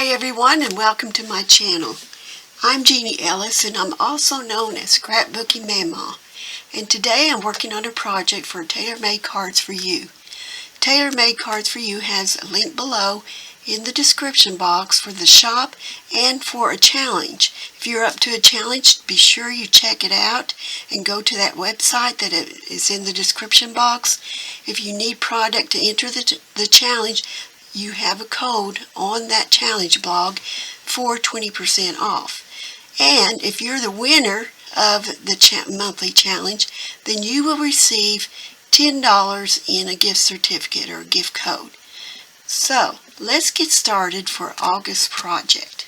Hi everyone, and welcome to my channel. I'm Jeannie Ellis, and I'm also known as Scrapbooking Mama. And today I'm working on a project for Tailor-Made Cards for You. Tailor-Made Cards for You has a link below in the description box for the shop and for a challenge. If you're up to a challenge, be sure you check it out and go to that website that is in the description box. If you need product to enter the challenge, you have a code on that challenge blog for 20% off. And if you're the winner of the monthly challenge, then you will receive $10 in a gift certificate or a gift code. So let's get started for August project.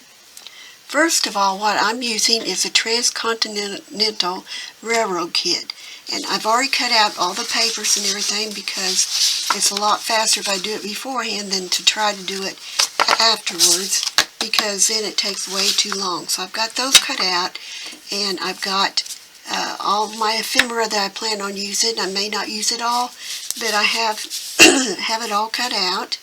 First of all, what I'm using is a Transcontinental railroad kit. And I've already cut out all the papers and everything because it's a lot faster if I do it beforehand than to try to do it afterwards, because then it takes way too long. So I've got those cut out, and I've got all my ephemera that I plan on using. I may not use it all, but I have it all cut out.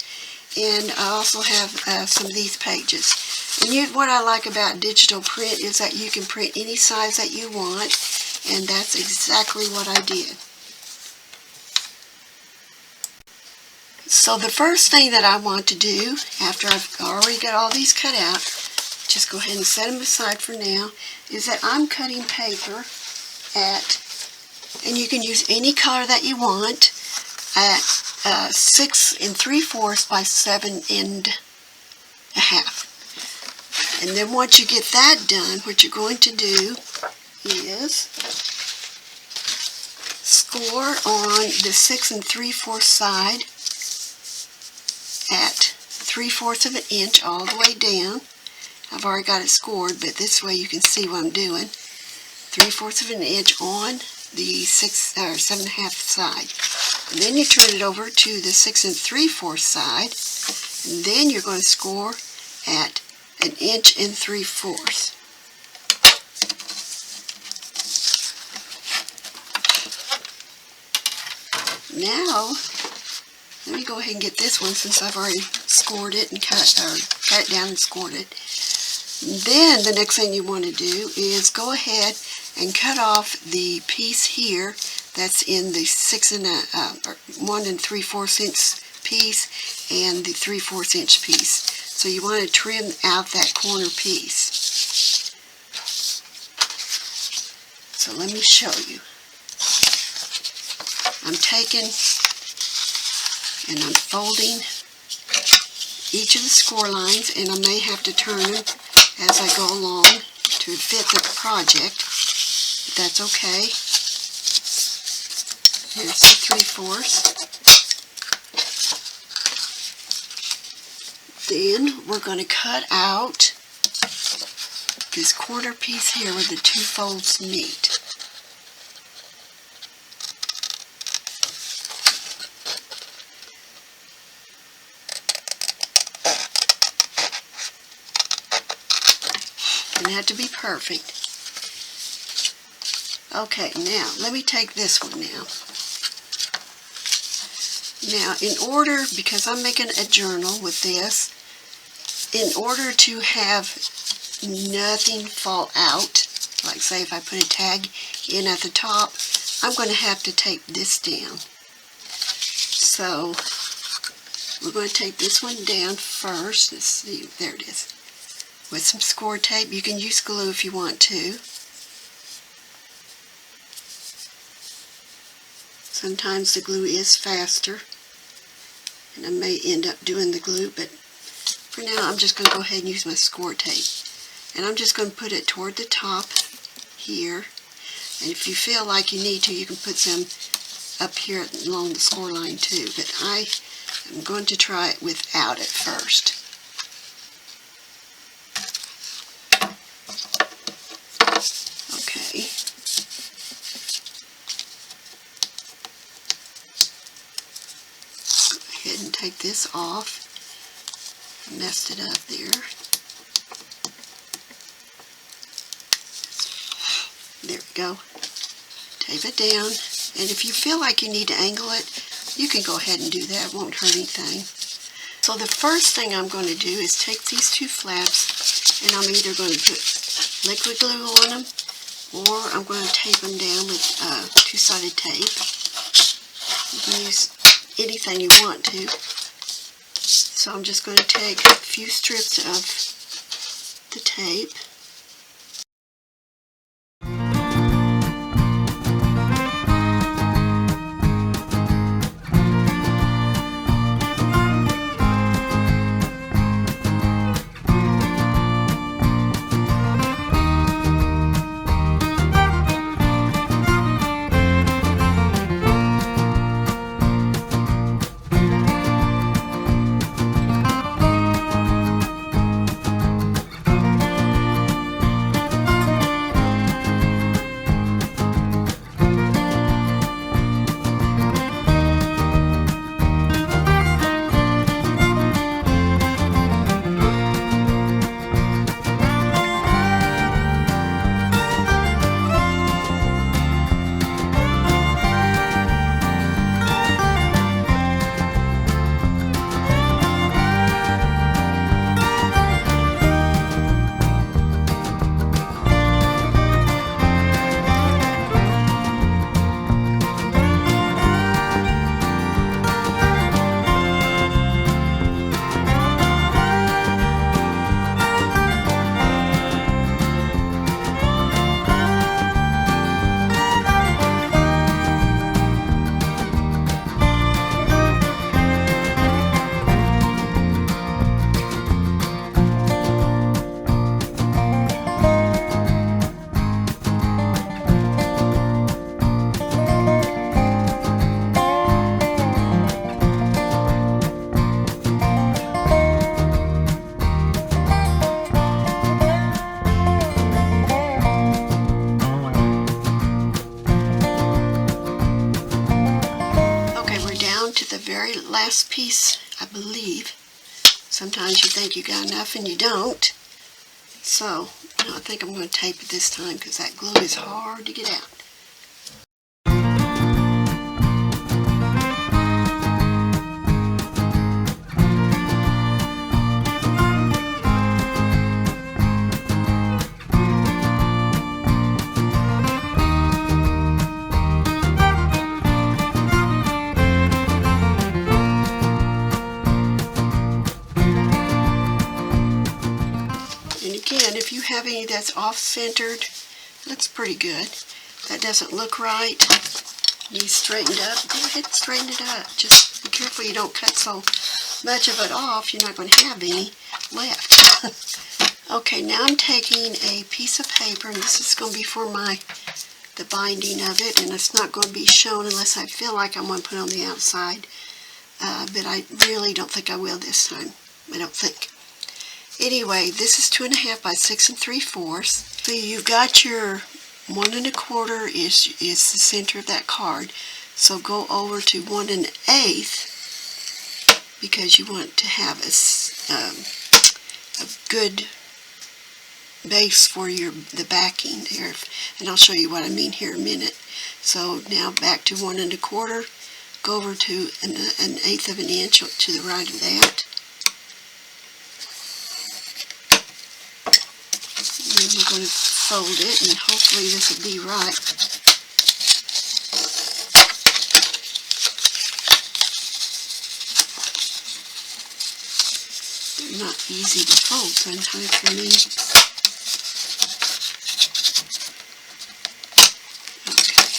And I also have some of these pages. And what I like about digital print is that you can print any size that you want, and that's exactly what I did. So the first thing that I want to do, after I've already got all these cut out, just go ahead and set them aside for now, is that I'm cutting paper and you can use any color that you want, at 6 3/4 by 7 1/2. And then once you get that done, what you're going to do is score on the 6 3/4 side at 3/4 of an inch all the way down. I've already got it scored, but this way you can see what I'm doing. 3/4 of an inch on the 7 1/2 side. And then you turn it over to the 6 3/4 side, and then you're going to score at 1 3/4 inches. Now, let me go ahead and get this one since I've already scored it and cut it down and scored it. Then the next thing you want to do is go ahead and cut off the piece here that's in the 1 3/4 inch piece and the 3/4 inch piece. So you want to trim out that corner piece. So let me show you. I'm taking and I'm folding each of the score lines, and I may have to turn them as I go along to fit the project, but that's okay. Here's the 3/4. Then we're going to cut out this corner piece here where the two folds meet. Doesn't have to be perfect. Okay, now let me take this one now. Now, in order, because I'm making a journal with this, in order to have nothing fall out, like say if I put a tag in at the top, I'm going to have to tape this down. So, we're going to take this one down first. Let's see, there it is. With some score tape. You can use glue if you want to. Sometimes the glue is faster, and I may end up doing the glue, but for now I'm just going to go ahead and use my score tape. And I'm just going to put it toward the top here, and if you feel like you need to, you can put some up here along the score line too, but I am going to try it without it first. Okay. Go ahead and take this off. I messed it up there. There we go. Tape it down, and if you feel like you need to angle it, you can go ahead and do that. It won't hurt anything. So the first thing I'm going to do is take these two flaps, and I'm either going to put liquid glue on them, or I'm going to tape them down with two-sided tape. You can use anything you want to. So I'm just going to take a few strips of the tape. Very last piece, I believe. Sometimes you think you got enough and you don't. So, I think I'm going to tape it this time because that glue is hard to get out. Again, if you have any that's off-centered, looks pretty good. That doesn't look right, needs straightened up, go ahead and straighten it up. Just be careful you don't cut so much of it off, you're not going to have any left. Okay, now I'm taking a piece of paper, and this is going to be for the binding of it, and it's not going to be shown unless I feel like I want to put it on the outside. But I really don't think I will this time. I don't think. Anyway, this is 2.5 by 6 3/4. So you've got your 1 1/4 is the center of that card. So go over to 1 1/8 because you want to have a good base for the backing there. And I'll show you what I mean here in a minute. So now back to 1 1/4. Go over to an 1/8 of an inch to the right of that. And we're going to fold it, and hopefully this will be right. They're not easy to fold sometimes for me. Okay.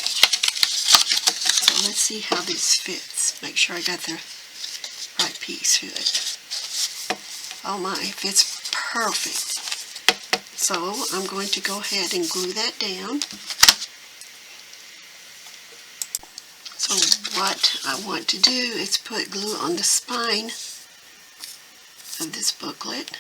So let's see how this fits. Make sure I got the right piece to it. Oh my, it fits perfect. So I'm going to go ahead and glue that down. So what I want to do is put glue on the spine of this booklet.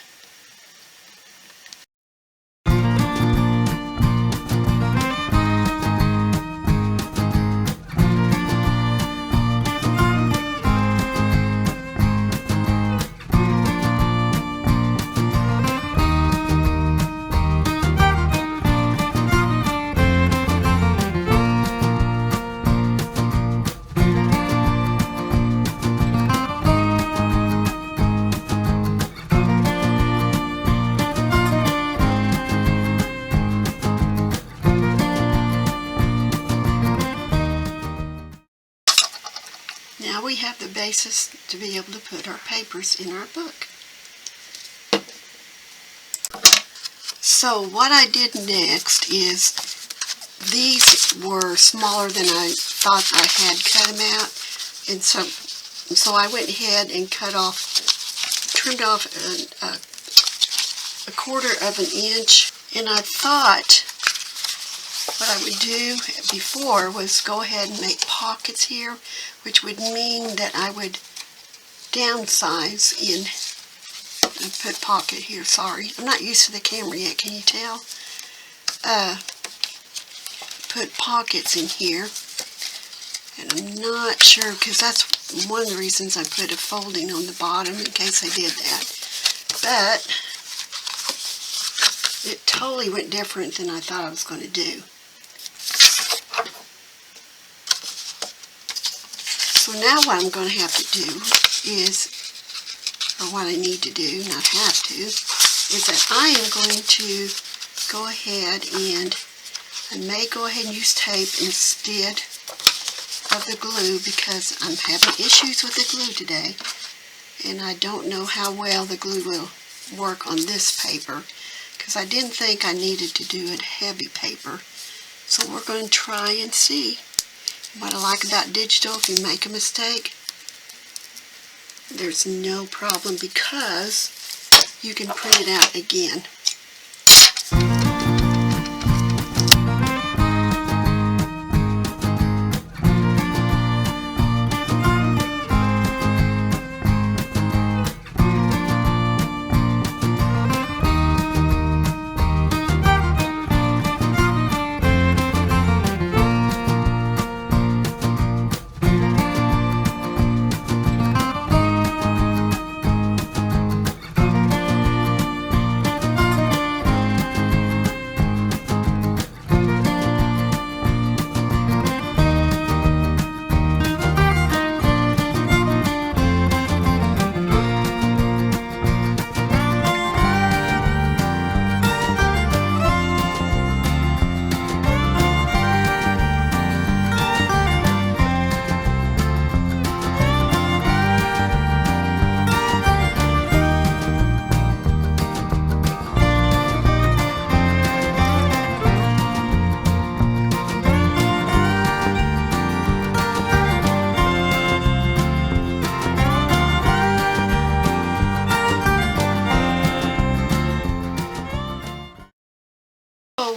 we have the basis to be able to put our papers in our book. So what I did next is, these were smaller than I thought I had cut them out, and so I went ahead and trimmed off a quarter of an inch, and I thought what I would do before was go ahead and make pockets here, which would mean that I would downsize and put pocket here. Sorry, I'm not used to the camera yet, can you tell? Put pockets in here, and I'm not sure, because that's one of the reasons I put a folding on the bottom in case I did that. But it totally went different than I thought I was going to do. So now what I'm going to have to do is, or what I need to do, not have to, is that I am going to go ahead and I may go ahead and use tape instead of the glue, because I'm having issues with the glue today, and I don't know how well the glue will work on this paper, because I didn't think I needed to do it heavy paper. So we're going to try and see. What I like about digital, if you make a mistake, there's no problem, because you can print it out again.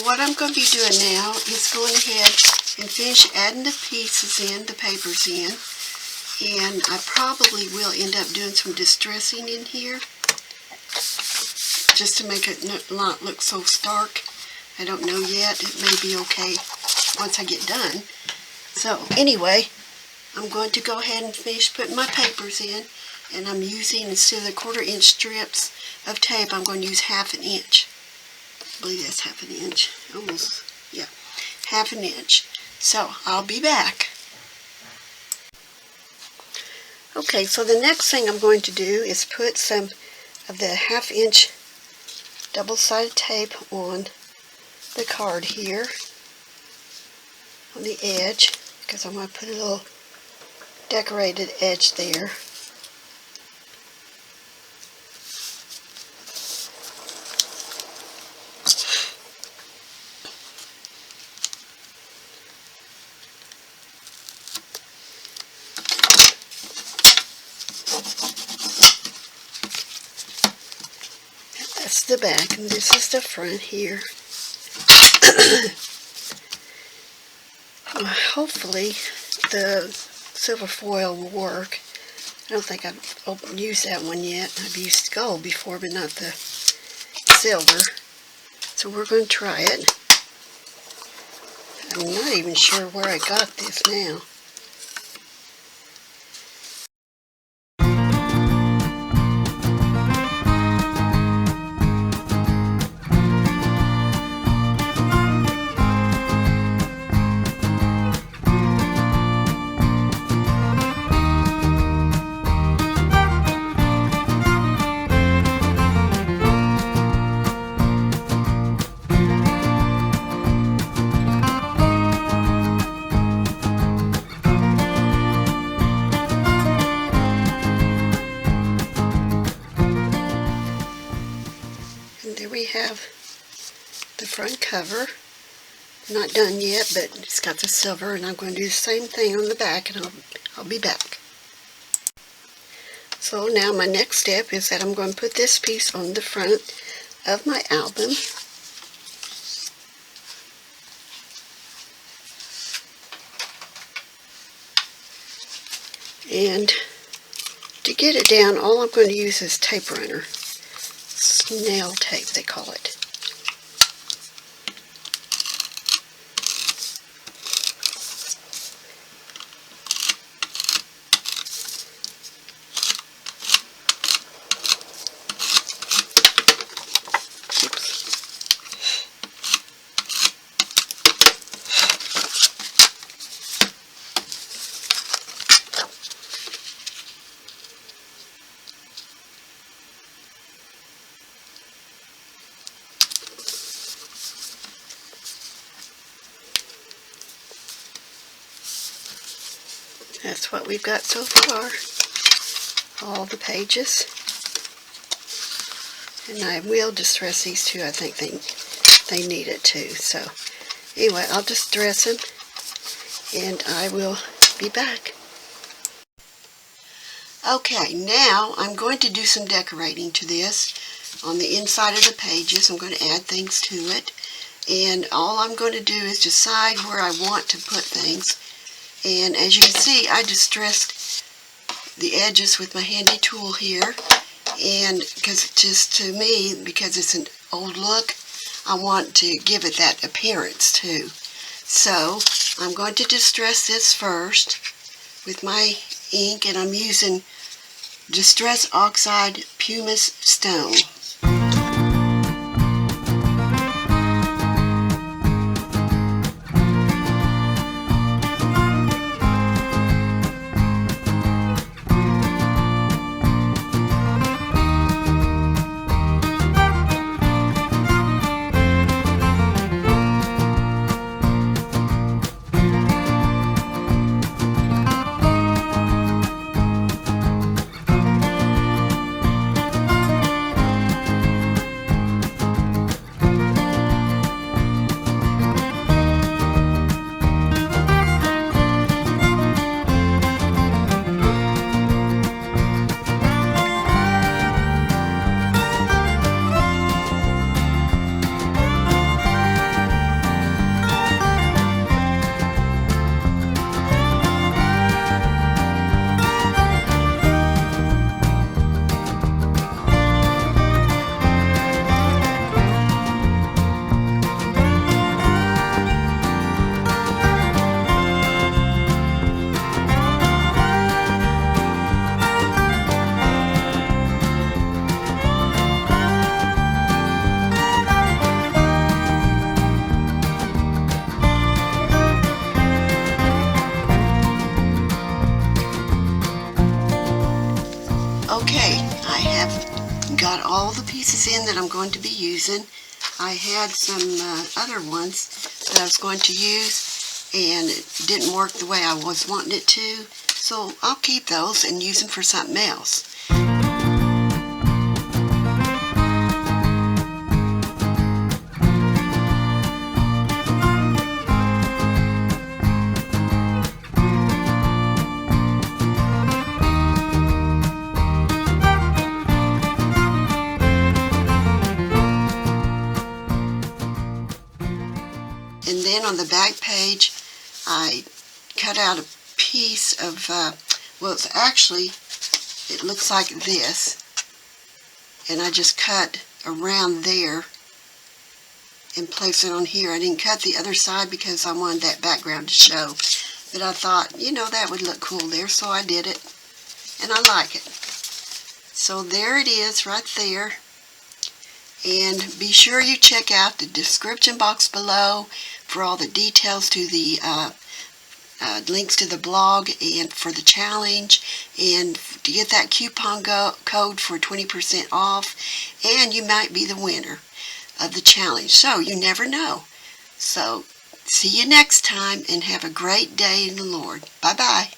What I'm going to be doing now is going ahead and finish adding the pieces in, the papers in, and I probably will end up doing some distressing in here just to make it not look so stark. I don't know yet. It may be okay once I get done. So anyway, I'm going to go ahead and finish putting my papers in, and I'm using, instead of the 1/4 inch strips of tape, I'm going to use 1/2 inch. I believe that's 1/2 inch. Almost, yeah, 1/2 inch. So I'll be back. Okay, so the next thing I'm going to do is put some of the 1/2 inch double-sided tape on the card here, on the edge, because I'm going to put a little decorated edge there. That's the back, and this is the front here. Hopefully the silver foil will work. I don't think I've used that one yet. I've used gold before, but not the silver. So we're going to try it. I'm not even sure where I got this now. the front cover. Not done yet, but it's got the silver, and I'm going to do the same thing on the back, and I'll be back. So now my next step is that I'm going to put this piece on the front of my album. And to get it down, all I'm going to use is tape runner. Snail tape, they call it. That's what we've got so far, all the pages. And I will distress these two. I think they need it too. So anyway, I'll distress them and I will be back. Okay, now I'm going to do some decorating to this. On the inside of the pages, I'm going to add things to it. And all I'm going to do is decide where I want to put things. And as you can see, I distressed the edges with my handy tool here. And because just to me, because it's an old look, I want to give it that appearance too. So I'm going to distress this first with my ink, and I'm using Distress Oxide Pumice Stone. Okay, I have got all the pieces in that I'm going to be using. I had some other ones that I was going to use, and it didn't work the way I was wanting it to, so I'll keep those and use them for something else. And then on the back page, I cut out a piece of, well, it's actually, it looks like this. And I just cut around there and place it on here. I didn't cut the other side because I wanted that background to show. But I thought, you know, that would look cool there, so I did it. And I like it. So there it is right there. And be sure you check out the description box below for all the details to the links to the blog and for the challenge, and to get that coupon code for 20% off, and you might be the winner of the challenge. So you never know. So see you next time, and have a great day in the Lord. Bye-bye.